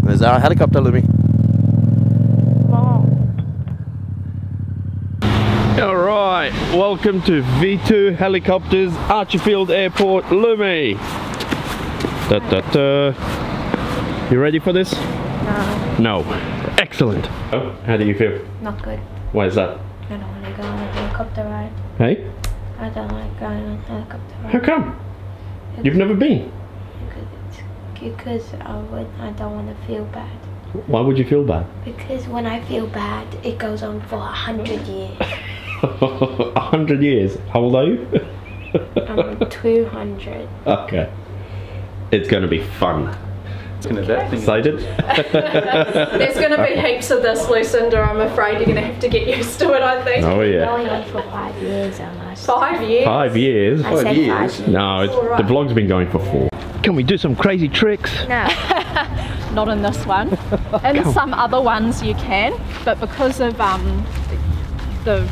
There's our helicopter, Lumi. Wow. Alright, welcome to V2 Helicopters, Archerfield Airport, Lumi. Da, da, da. You ready for this? No. No. Excellent. Oh, how do you feel? Not good. Why is that? I don't want to go on a helicopter ride. Hey? I don't like going on a helicopter ride. How come? You've never been? Because I don't want to feel bad. Why would you feel bad? Because when I feel bad, it goes on for 100 years. 100 years? How old are you? I'm 200. Okay. It's gonna be fun. Excited? There's going to be heaps of this, Lucinda. I'm afraid you're going to have to get used to it, I think. Oh yeah. Going on for 5 years almost. 5 years? 5 years? I said 5 years. No, it's, Alright. the vlog's been going for 4. Can we do some crazy tricks? No. Not in this one. In some other ones you can, but because of the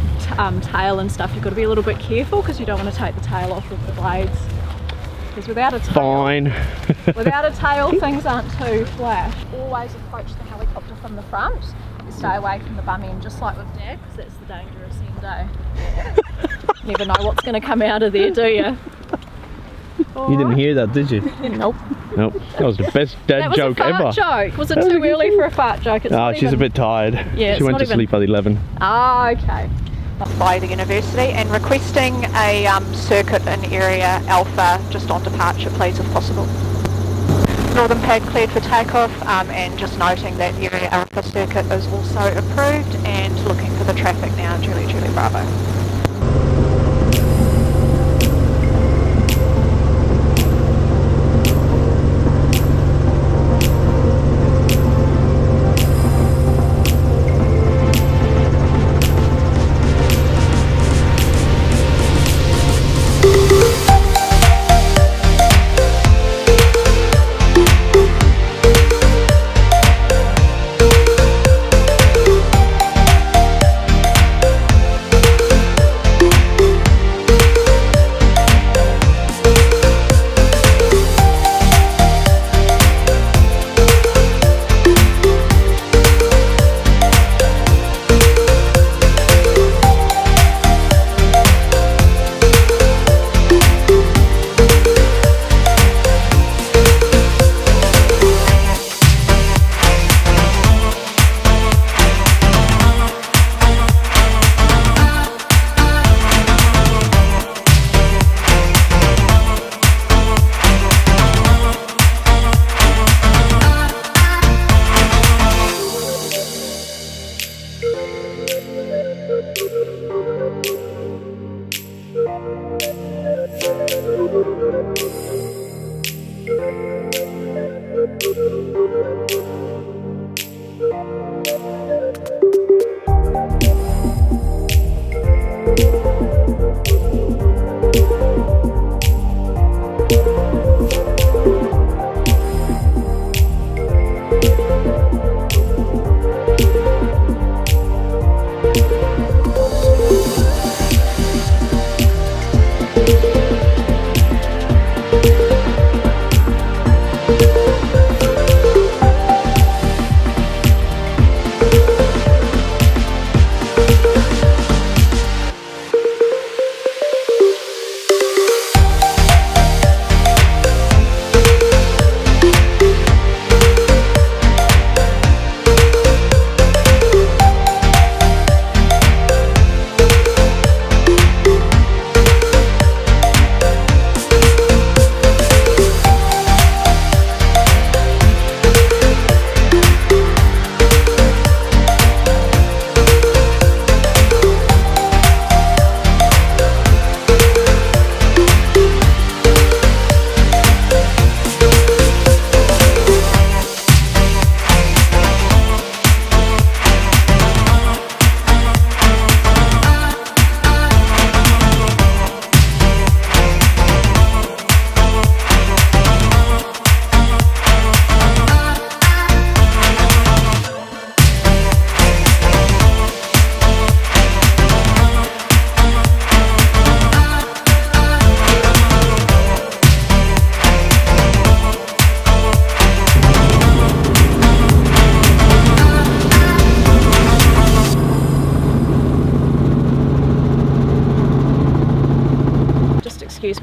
tail and stuff, you've got to be a little bit careful because you don't want to take the tail off with the blades. Because without a tail, Fine. without a tail, things aren't too flash. Always approach the helicopter from the front. You stay away from the bum end, just like with Dad, because that's the dangerous end. Never know what's going to come out of there, do you? You didn't hear that, did you? Nope. Nope. That was the best dad That was joke a fart ever. joke. Was it too early for a fart joke? It's Oh, not she's a even- bit tired. Yeah, she it's went not to even- sleep at 11. Ah, okay. By the university and requesting a circuit in area Alpha just on departure, please, if possible. Northern pad cleared for takeoff, and just noting that area Alpha circuit is also approved and looking for the traffic now, Julie Bravo.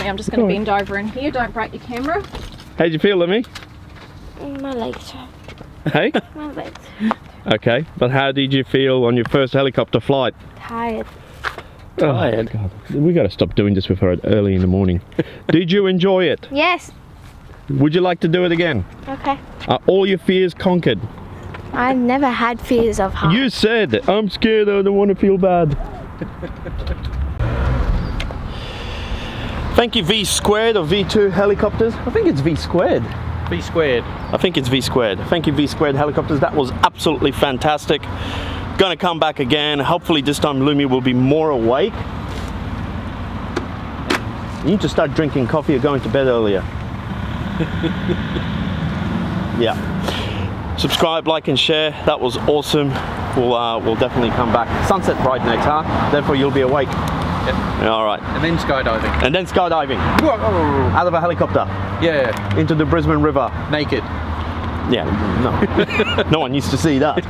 me. I'm just going to bend over in here. Don't break your camera. How'd you feel, Lumi? My legs hurt. Hey? My legs. Okay, but how did you feel on your first helicopter flight? Tired. Tired? Oh, God. We got to stop doing this with her early in the morning. Did you enjoy it? Yes. Would you like to do it again? Okay. Are all your fears conquered? I've never had fears of heights. You said, I'm scared, I don't want to feel bad. Thank you V squared or V2 helicopters. I think it's V squared. V squared. I think it's V squared. Thank you V squared helicopters. That was absolutely fantastic. Gonna come back again. Hopefully this time Lumi will be more awake. You need to start drinking coffee or going to bed earlier. Yeah. Subscribe, like and share. That was awesome. We'll definitely come back. Sunset right next, huh? Therefore you'll be awake. Yep. All right. And then skydiving. And then skydiving. Whoa. Out of a helicopter. Yeah. Into the Brisbane River. Naked. Yeah, no. No one used to see that.